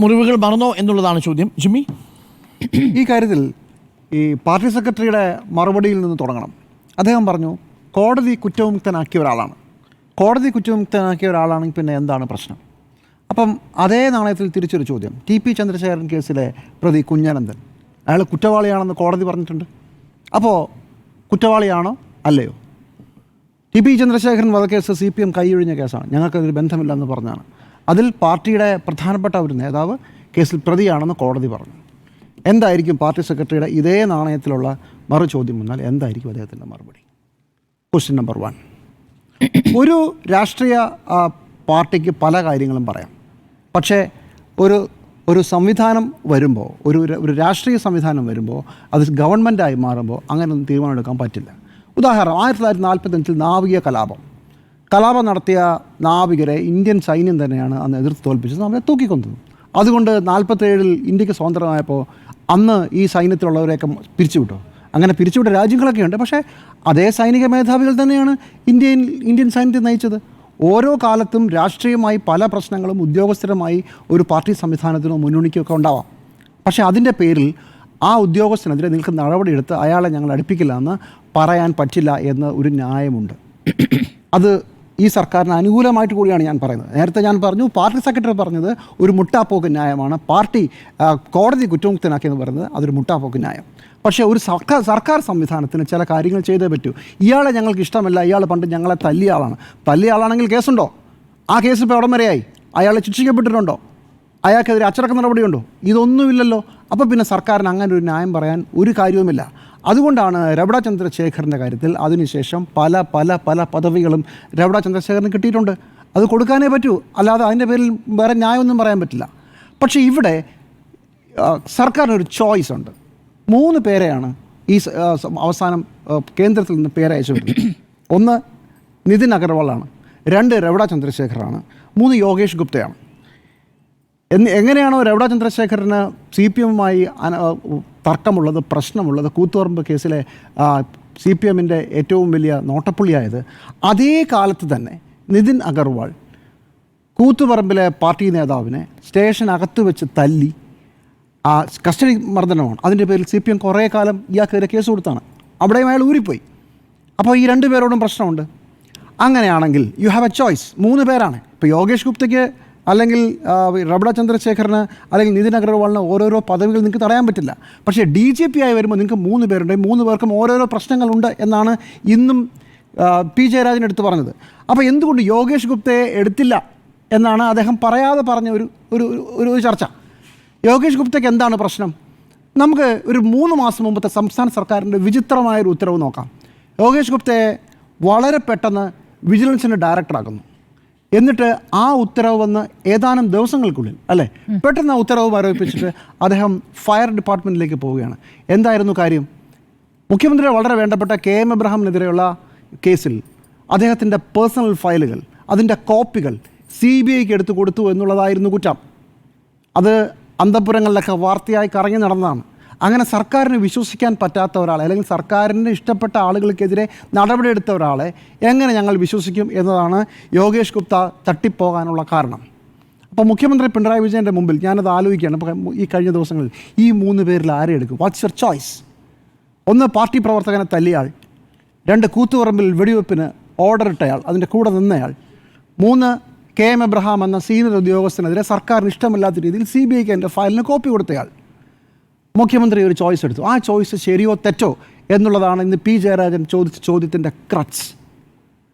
മുറിവുകൾ മറന്നോ എന്നുള്ളതാണ് ചോദ്യം. ജിമ്മി, ഈ കാര്യത്തിൽ ഈ പാർട്ടി സെക്രട്ടറിയുടെ മറുപടിയിൽ നിന്ന് തുടങ്ങണം. അദ്ദേഹം പറഞ്ഞു കോടതി കുറ്റവിമുക്തനാക്കിയ ഒരാളാണ്. കോടതി കുറ്റവിമുക്തനാക്കിയ ഒരാളാണെങ്കിൽ പിന്നെ എന്താണ് പ്രശ്നം? അപ്പം അതേ നാണയത്തിൽ തിരിച്ചൊരു ചോദ്യം. ടി പി ചന്ദ്രശേഖരൻ കേസിലെ പ്രതി കുഞ്ഞനന്ദൻ, അയാൾ കുറ്റവാളിയാണെന്ന് കോടതി പറഞ്ഞിട്ടുണ്ട്. അപ്പോൾ കുറ്റവാളിയാണോ അല്ലയോ? ടി പി ചന്ദ്രശേഖരൻ വധക്കേസ് CPM കൈയൊഴിഞ്ഞ കേസാണ്, ഞങ്ങൾക്കതിൽ ബന്ധമില്ലെന്ന് പറഞ്ഞാണ്. അതിൽ പാർട്ടിയുടെ പ്രധാനപ്പെട്ട ഒരു നേതാവ് കേസിൽ പ്രതിയാണെന്ന് കോടതി പറഞ്ഞു. എന്തായിരിക്കും പാർട്ടി സെക്രട്ടറിയുടെ ഇതേ നാണയത്തിലുള്ള മറു ചോദ്യം വന്നാൽ എന്തായിരിക്കും അദ്ദേഹത്തിൻ്റെ മറുപടി? Question number 1. ഒരു രാഷ്ട്രീയ പാർട്ടിക്ക് പല കാര്യങ്ങളും പറയാം. പക്ഷേ ഒരു സംവിധാനം വരുമ്പോൾ, ഒരു രാഷ്ട്രീയ സംവിധാനം വരുമ്പോൾ, അത് ഗവൺമെൻറ്റായി മാറുമ്പോൾ അങ്ങനെയൊന്നും തീരുമാനമെടുക്കാൻ പറ്റില്ല. ഉദാഹരണം, 1945 നാവിക കലാപം നടത്തിയ നാവികരെ ഇന്ത്യൻ സൈന്യം തന്നെയാണ് അന്ന് എതിർത്ത് തോൽപ്പിച്ചത്, അവരെ തൂക്കിക്കൊന്നത്. അതുകൊണ്ട് 47 ഇന്ത്യക്ക് സ്വതന്ത്രമായപ്പോൾ അന്ന് ഈ സൈന്യത്തിലുള്ളവരെയൊക്കെ പിരിച്ചുവിട്ടു. അങ്ങനെ പിരിച്ചുവിട്ട രാജ്യങ്ങളൊക്കെ ഉണ്ട്. പക്ഷേ അതേ സൈനിക മേധാവികൾ തന്നെയാണ് ഇന്ത്യൻ സൈന്യത്തെ നയിച്ചത്. ഓരോ കാലത്തും രാഷ്ട്രീയമായി പല പ്രശ്നങ്ങളും ഉദ്യോഗസ്ഥരുമായി ഒരു പാർട്ടി സംവിധാനത്തിനോ മുന്നണിക്കോ ഒക്കെ ഉണ്ടാവാം. പക്ഷേ അതിൻ്റെ പേരിൽ ആ ഉദ്യോഗസ്ഥനെതിരെ നിങ്ങൾക്ക് നടപടിയെടുത്ത് അയാളെ ഞങ്ങൾ അടുപ്പിക്കില്ല എന്ന് പറയാൻ പറ്റില്ല എന്ന് ഒരു ന്യായമുണ്ട്. അത് ഈ സർക്കാരിന് അനുകൂലമായിട്ട് കൂടിയാണ് ഞാൻ പറയുന്നത്. നേരത്തെ ഞാൻ പറഞ്ഞു, പാർട്ടി സെക്രട്ടറി പറഞ്ഞത് ഒരു മുട്ടാപ്പോക്ക് ന്യായമാണ്. കോടതി കുറ്റമുക്തനാക്കിയെന്ന് പറയുന്നത് അതൊരു മുട്ടാപ്പോക്ക് ന്യായം. പക്ഷേ ഒരു സർക്കാർ സംവിധാനത്തിന് ചില കാര്യങ്ങൾ ചെയ്തേ പറ്റൂ. ഇയാളെ ഞങ്ങൾക്ക് ഇഷ്ടമല്ല, ഇയാൾ പണ്ട് ഞങ്ങളെ തല്ലിയ ആളാണെങ്കിൽ കേസുണ്ടോ? ആ കേസ് ഇപ്പോൾ എവിടം വരെയായി? അയാളെ ശിക്ഷിക്കപ്പെട്ടിട്ടുണ്ടോ? അയാൾക്കെതിരെ അച്ചടക്ക നടപടിയുണ്ടോ? ഇതൊന്നുമില്ലല്ലോ. അപ്പോൾ പിന്നെ സർക്കാരിന് അങ്ങനെ ഒരു ന്യായം പറയാൻ ഒരു കാര്യവുമില്ല. അതുകൊണ്ടാണ് രവട ചന്ദ്രശേഖറിൻ്റെ കാര്യത്തിൽ അതിനുശേഷം പല പല പല പദവികളും രവട ചന്ദ്രശേഖറിന് കിട്ടിയിട്ടുണ്ട്. അത് കൊടുക്കാനേ പറ്റൂ, അല്ലാതെ അതിൻ്റെ പേരിൽ വേറെ ന്യായമൊന്നും പറയാൻ പറ്റില്ല. പക്ഷേ ഇവിടെ സർക്കാരിനൊരു ചോയ്സ് ഉണ്ട്. 3 പേരെയാണ് ഈ അവസാനം കേന്ദ്രത്തിൽ നിന്ന് പേരയച്ചു വരുന്നത്. 1 നിതിൻ അഗർവാളാണ്, 2 രവട ചന്ദ്രശേഖറാണ്, 3 യോഗേഷ് ഗുപ്തയാണ്. എങ്ങനെയാണോ രവട ചന്ദ്രശേഖരന് CPMമായി തർക്കമുള്ളത്, പ്രശ്നമുള്ളത്, കൂത്തുപറമ്പ് കേസിലെ CPMൻ്റെ ഏറ്റവും വലിയ നോട്ടപ്പുള്ളിയായത്, അതേ കാലത്ത് തന്നെ നിതിൻ അഗർവാൾ കൂത്തുപറമ്പിലെ പാർട്ടി നേതാവിനെ സ്റ്റേഷനകത്ത് വെച്ച് തല്ലി, കസ്റ്റഡി മർദ്ദനമാണ്. അതിൻ്റെ പേരിൽ CPM കുറേ കാലം ഇയാൾക്കെതിരെ കേസ് കൊടുത്താണ്. അവിടെയും അയാൾ ഊരിപ്പോയി. അപ്പോൾ ഈ 2 പേരോടും പ്രശ്നമുണ്ട്. അങ്ങനെയാണെങ്കിൽ യു ഹാവ് എ ചോയ്സ്. 3 പേരാണ്. ഇപ്പോൾ യോഗേഷ് ഗുപ്തയ്ക്ക് അല്ലെങ്കിൽ രവട ചന്ദ്രശേഖറിന് അല്ലെങ്കിൽ നിതിൻ അഗർവാളിന് ഓരോരോ പദവികൾ നിങ്ങൾക്ക് തടയാൻ പറ്റില്ല. പക്ഷേ DGP ആയി വരുമ്പോൾ നിങ്ങൾക്ക് 3 പേരുണ്ട്. 3 പേർക്കും ഓരോരോ പ്രശ്നങ്ങളുണ്ട് എന്നാണ് ഇന്നും P. ജയരാജൻ എടുത്ത് പറഞ്ഞത്. അപ്പോൾ എന്തുകൊണ്ട് യോഗേഷ് ഗുപ്തയെ എടുത്തില്ല എന്നാണ് അദ്ദേഹം പറയാതെ പറഞ്ഞ ഒരു ചർച്ച. യോഗേഷ് ഗുപ്തയ്ക്ക് എന്താണ് പ്രശ്നം? നമുക്ക് ഒരു 3 മാസം മുമ്പത്തെ സംസ്ഥാന സർക്കാരിൻ്റെ വിചിത്രമായൊരു ഉത്തരവ് നോക്കാം. യോഗേഷ് ഗുപ്തയെ വളരെ പെട്ടെന്ന് വിജിലൻസിൻ്റെ ഡയറക്ടറാക്കുന്നു. എന്നിട്ട് ആ ഉത്തരവ് വന്ന് ഏതാനും ദിവസങ്ങൾക്കുള്ളിൽ പെട്ടെന്ന് ആ ഉത്തരവ് മരവിപ്പിച്ചിട്ട് അദ്ദേഹം ഫയർ ഡിപ്പാർട്ട്മെൻറ്റിലേക്ക് പോവുകയാണ്. എന്തായിരുന്നു കാര്യം? മുഖ്യമന്ത്രിയുടെ വളരെ വേണ്ടപ്പെട്ട KM എബ്രഹാമിനെതിരെയുള്ള കേസിൽ അദ്ദേഹത്തിൻ്റെ പേഴ്സണൽ ഫയലുകൾ, അതിൻ്റെ കോപ്പികൾ CBIക്ക് എടുത്തു കൊടുത്തു എന്നുള്ളതായിരുന്നു കുറ്റം. അത് അന്തഃപുരങ്ങളിലൊക്കെ വാർത്തയായി കറങ്ങി നടന്നതാണ്. അങ്ങനെ സർക്കാരിന് വിശ്വസിക്കാൻ പറ്റാത്ത ഒരാളെ, അല്ലെങ്കിൽ സർക്കാരിൻ്റെ ഇഷ്ടപ്പെട്ട ആളുകൾക്കെതിരെ നടപടിയെടുത്ത ഒരാളെ എങ്ങനെ ഞങ്ങൾ വിശ്വസിക്കും എന്നതാണ് യോഗേഷ് ഗുപ്ത തട്ടിപ്പോകാനുള്ള കാരണം. അപ്പോൾ മുഖ്യമന്ത്രി പിണറായി വിജയൻ്റെ മുമ്പിൽ ഞാനത് ആലോചിക്കുകയാണ്. അപ്പോൾ ഈ കഴിഞ്ഞ ദിവസങ്ങളിൽ ഈ 3 പേരിൽ ആരെ എടുക്കും? What's your choice? 1 പാർട്ടി പ്രവർത്തകനെ തല്ലിയാൾ, 2 കൂത്തുപറമ്പിൽ വെടിവെപ്പിന് ഓർഡർ ഇട്ടയാൾ, അതിൻ്റെ കൂടെ നിന്നയാൾ, 3 KM എബ്രഹാം എന്ന സീനിയർ ഉദ്യോഗസ്ഥനെതിരെ സർക്കാരിന് ഇഷ്ടമില്ലാത്ത രീതിയിൽ CBIക്ക് എൻ്റെ ഫയലിന് കോപ്പി കൊടുത്തയാൾ. മുഖ്യമന്ത്രി ഒരു ചോയ്സ് എടുത്തു. ആ ചോയ്സ് ശരിയോ തെറ്റോ എന്നുള്ളതാണ് ഇന്ന് P. ജയരാജൻ ചോദിച്ച ചോദ്യത്തിൻ്റെ ക്രച്ച്.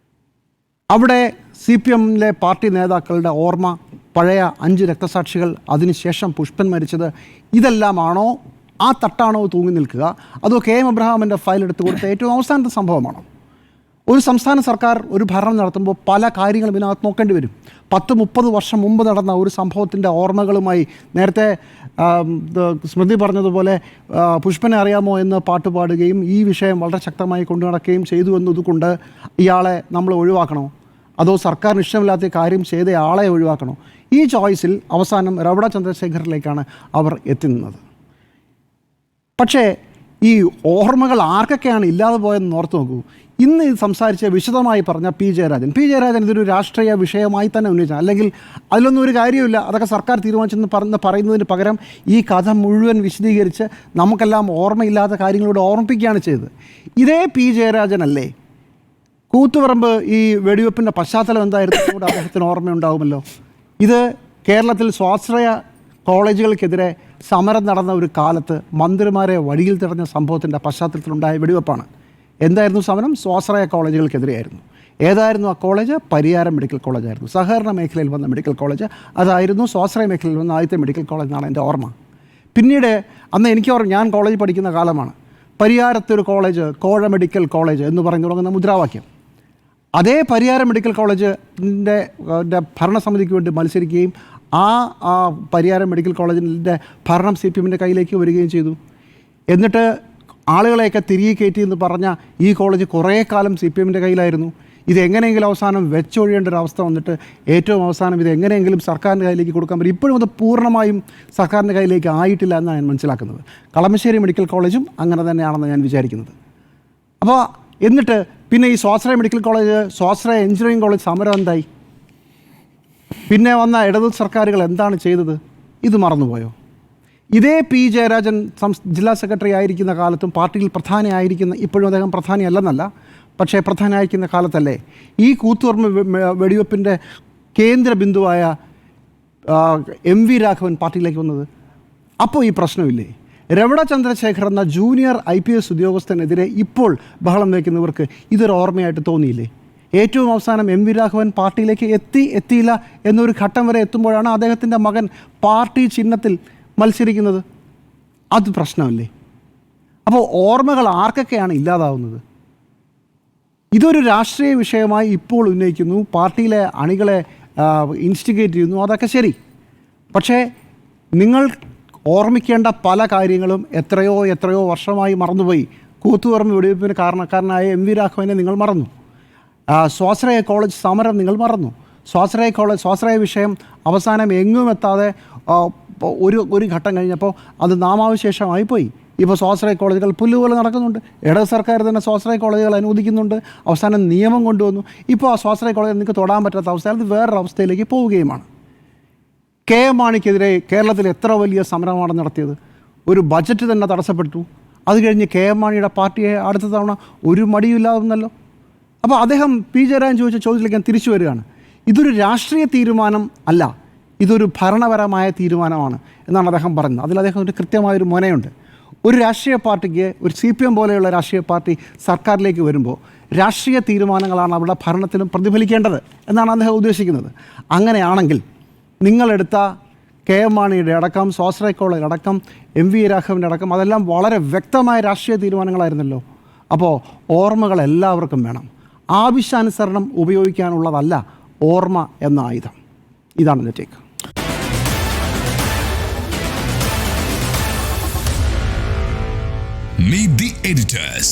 അവിടെ CPMലെ പാർട്ടി നേതാക്കളുടെ ഓർമ്മ, പഴയ 5 രക്തസാക്ഷികൾ, അതിനുശേഷം പുഷ്പൻ മരിച്ചത്, ഇതെല്ലാമാണോ? ആ തട്ടാണോ തൂങ്ങി നിൽക്കുക? അതോ KM എബ്രഹാമിൻ്റെ ഫയൽ എടുത്ത് കൊടുത്ത ഏറ്റവും അവസാനത്തെ സംഭവമാണോ? ഒരു സംസ്ഥാന സർക്കാർ ഒരു ഭരണം നടത്തുമ്പോൾ പല കാര്യങ്ങളും ഇതിനകത്ത് നോക്കേണ്ടി വരും. 10-30 വർഷം മുമ്പ് നടന്ന ഒരു സംഭവത്തിൻ്റെ ഓർമ്മകളുമായി, നേരത്തെ സ്മൃതി പറഞ്ഞതുപോലെ പുഷ്പനെ അറിയാമോ എന്ന് പാട്ട് പാടുകയും ഈ വിഷയം വളരെ ശക്തമായി കൊണ്ടു നടക്കുകയും ചെയ്തു എന്നതുകൊണ്ട് ഇയാളെ നമ്മൾ ഒഴിവാക്കണോ? അതോ സർക്കാരിന് ഇഷ്ടമില്ലാത്ത കാര്യം ചെയ്ത ആളെ ഒഴിവാക്കണോ? ഈ ചോയ്സിൽ അവസാനം രവട ചന്ദ്രശേഖറിലേക്കാണ് അവർ എത്തുന്നത്. പക്ഷേ ഈ ഓർമ്മകൾ ആർക്കൊക്കെയാണ് ഇല്ലാതെ പോയതെന്ന് ഓർത്ത് നോക്കൂ. ഇന്ന് ഇത് സംസാരിച്ച് വിശദമായി പറഞ്ഞ പി ജയരാജൻ ഇതൊരു രാഷ്ട്രീയ വിഷയമായി തന്നെ ഉന്നയിച്ചു. അല്ലെങ്കിൽ അതിലൊന്നും ഒരു കാര്യമില്ല, അതൊക്കെ സർക്കാർ തീരുമാനിച്ചെന്ന് പറയുന്നതിന് പകരം ഈ കഥ മുഴുവൻ വിശദീകരിച്ച് നമുക്കെല്ലാം ഓർമ്മയില്ലാത്ത കാര്യങ്ങളോട് ഓർമ്മിപ്പിക്കുകയാണ് ചെയ്തത്. ഇതേ പി ജയരാജനല്ലേ കൂത്തുപറമ്പ് ഈ വെടിവെപ്പിൻ്റെ പശ്ചാത്തലം എന്തായിരുന്നു കൂടെ അദ്ദേഹത്തിന് ഓർമ്മയുണ്ടാവുമല്ലോ. ഇത് കേരളത്തിൽ സ്വാശ്രയ കോളേജുകൾക്കെതിരെ സമരം നടന്ന ഒരു കാലത്ത് മന്ത്രിമാരെ വഴിയിൽ തടഞ്ഞ സംഭവത്തിൻ്റെ പശ്ചാത്തലത്തിലുണ്ടായ വെടിവെപ്പാണ്. എന്തായിരുന്നു സമരം? സ്വാശ്രയ കോളേജുകൾക്കെതിരെയായിരുന്നു. ഏതായിരുന്നു ആ കോളേജ്? പരിയാരം മെഡിക്കൽ കോളേജായിരുന്നു. സഹകരണ മേഖലയിൽ വന്ന മെഡിക്കൽ കോളേജ് അതായിരുന്നു. സ്വാശ്രയ മേഖലയിൽ വന്ന ആദ്യത്തെ മെഡിക്കൽ കോളേജ് എന്നാണ് എൻ്റെ ഓർമ്മ. പിന്നീട് അന്ന് എനിക്ക് ഓർമ്മ, ഞാൻ കോളേജ് പഠിക്കുന്ന കാലമാണ്. പരിയാരത്തൊരു കോളേജ്, കോഴ മെഡിക്കൽ കോളേജ് എന്ന് പറഞ്ഞു തുടങ്ങുന്ന മുദ്രാവാക്യം. അതേ പരിയാരം മെഡിക്കൽ കോളേജിൻ്റെ ഭരണസമിതിക്ക് വേണ്ടി മത്സരിക്കുകയും ആ പരിയാരം മെഡിക്കൽ കോളേജിൻ്റെ ഭരണം CPMൻ്റെ കയ്യിലേക്ക് വരികയും ചെയ്തു. എന്നിട്ട് ആളുകളെയൊക്കെ തിരികെ കയറ്റി എന്ന് പറഞ്ഞ ഈ കോളേജ് കുറേ കാലം CPMൻ്റെ കയ്യിലായിരുന്നു. ഇത് എങ്ങനെയെങ്കിലും അവസാനം വെച്ചൊഴിയേണ്ട ഒരു അവസ്ഥ വന്നിട്ട് ഏറ്റവും അവസാനം ഇത് എങ്ങനെയെങ്കിലും സർക്കാരിൻ്റെ കയ്യിലേക്ക് കൊടുക്കാൻ പറ്റും. ഇപ്പോഴും അത് പൂർണ്ണമായും സർക്കാരിൻ്റെ കയ്യിലേക്ക് ആയിട്ടില്ല എന്നാണ് ഞാൻ മനസ്സിലാക്കുന്നത്. കളമശ്ശേരി മെഡിക്കൽ കോളേജും അങ്ങനെ തന്നെയാണെന്ന് ഞാൻ വിചാരിക്കുന്നത്. അപ്പോൾ എന്നിട്ട് പിന്നെ ഈ സ്വാശ്രയ മെഡിക്കൽ കോളേജ്, സ്വാശ്രയ എഞ്ചിനീയറിംഗ് കോളേജ് സമരം എന്തായി? പിന്നെ വന്ന ഇടതു സർക്കാരുകൾ എന്താണ് ചെയ്തത്? ഇത് മറന്നുപോയോ? ഇതേ പി ജയരാജൻ ജില്ലാ സെക്രട്ടറി ആയിരിക്കുന്ന കാലത്തും പാർട്ടിയിൽ പ്രധാനിയായിരിക്കുന്ന, ഇപ്പോഴും അദ്ദേഹം പ്രധാനിയല്ലെന്നല്ല, പക്ഷേ പ്രധാനിയായിരിക്കുന്ന കാലത്തല്ലേ ഈ കൂത്തുപറമ്പ് വെടിവെപ്പിൻ്റെ കേന്ദ്ര ബിന്ദുവായ MV രാഘവൻ പാർട്ടിയിലേക്ക് വന്നത്? അപ്പോൾ ഈ പ്രശ്നമില്ലേ? രമണ ചന്ദ്രശേഖർ എന്ന ജൂനിയർ IPS ഉദ്യോഗസ്ഥനെതിരെ ഇപ്പോൾ ബഹളം വയ്ക്കുന്നവർക്ക് ഇതൊരു ഓർമ്മയായിട്ട് തോന്നിയില്ലേ? ഏറ്റവും അവസാനം MV രാഘവൻ പാർട്ടിയിലേക്ക് എത്തിയില്ല എന്നൊരു ഘട്ടം വരെ എത്തുമ്പോഴാണ് അദ്ദേഹത്തിൻ്റെ മകൻ പാർട്ടി ചിഹ്നത്തിൽ മത്സരിക്കുന്നത്. അത് പ്രശ്നമല്ലേ? അപ്പോൾ ഓർമ്മകൾ ആർക്കൊക്കെയാണ് ഇല്ലാതാവുന്നത്? ഇതൊരു രാഷ്ട്രീയ വിഷയമായി ഇപ്പോൾ ഉന്നയിക്കുന്നു, പാർട്ടിയിലെ അണികളെ ഇൻസ്റ്റിഗേറ്റ് ചെയ്യുന്നു, അതൊക്കെ ശരി. പക്ഷേ നിങ്ങൾ ഓർമ്മിക്കേണ്ട പല കാര്യങ്ങളും എത്രയോ വർഷമായി മറന്നുപോയി. കൂത്തുപറമ്പ് വെടിവെപ്പിന് കാരണക്കാരനായ MV രാഘവനെ നിങ്ങൾ മറന്നു. സ്വാശ്രയ കോളേജ് സമരം നിങ്ങൾ മറന്നു. സ്വാശ്രയ വിഷയം അവസാനം എങ്ങും എത്താതെ ഒരു ഘട്ടം കഴിഞ്ഞപ്പോൾ അത് നാമാവശേഷമായി പോയി. ഇപ്പോൾ സ്വാശ്രയ കോളേജുകൾ പുല്ലുപോലെ നടക്കുന്നുണ്ട്. ഇടത് സർക്കാർ തന്നെ സ്വാശ്രയ കോളേജുകൾ അനുവദിക്കുന്നുണ്ട്. അവസാനം നിയമം കൊണ്ടുവന്നു. ഇപ്പോൾ ആ സ്വാശ്രയ കോളേജ് നിങ്ങൾക്ക് തൊടാൻ പറ്റാത്ത അവസ്ഥയിൽ അത് വേറൊരു അവസ്ഥയിലേക്ക് പോവുകയുമാണ്. KM മാണിക്കെതിരെ കേരളത്തിൽ എത്ര വലിയ സമരമാണ് നടത്തിയത്. ഒരു ബജറ്റ് തന്നെ തടസ്സപ്പെട്ടു. അത് കഴിഞ്ഞ് KM മാണിയുടെ പാർട്ടിയെ അടുത്ത തവണ ഒരു മടിയില്ലാതെന്നല്ലോ. അപ്പോൾ അദ്ദേഹം പി ജയരാജൻ ചോദിച്ച ചോദ്യത്തിലേക്ക് ഞാൻ തിരിച്ചു വരികയാണ്. ഇതൊരു രാഷ്ട്രീയ തീരുമാനം അല്ല, ഇതൊരു ഭരണപരമായ തീരുമാനമാണ് എന്നാണ് അദ്ദേഹം പറഞ്ഞത്. അതിൽ അദ്ദേഹം ഒരു കൃത്യമായൊരു മുനയുണ്ട്. ഒരു രാഷ്ട്രീയ പാർട്ടിക്ക്, ഒരു CPM പോലെയുള്ള രാഷ്ട്രീയ പാർട്ടി സർക്കാരിലേക്ക് വരുമ്പോൾ രാഷ്ട്രീയ തീരുമാനങ്ങളാണ് അവരുടെ ഭരണത്തിലും പ്രതിഫലിക്കേണ്ടത് എന്നാണ് അദ്ദേഹം ഉദ്ദേശിക്കുന്നത്. അങ്ങനെയാണെങ്കിൽ നിങ്ങളെടുത്ത KM മാണിയുടെ അടക്കം, സ്വാശ്രയ കോളേജ് അടക്കം, MV രാഘവൻ്റെ അടക്കം, അതെല്ലാം വളരെ വ്യക്തമായ രാഷ്ട്രീയ തീരുമാനങ്ങളായിരുന്നല്ലോ. അപ്പോൾ ഓർമ്മകൾ എല്ലാവർക്കും വേണം. ആവശ്യാനുസരണം ഉപയോഗിക്കാനുള്ളതല്ല ഓർമ്മ എന്ന ആയുധം. ഇതാണ് എൻ്റെ ടേക്ക്. Meet the editors.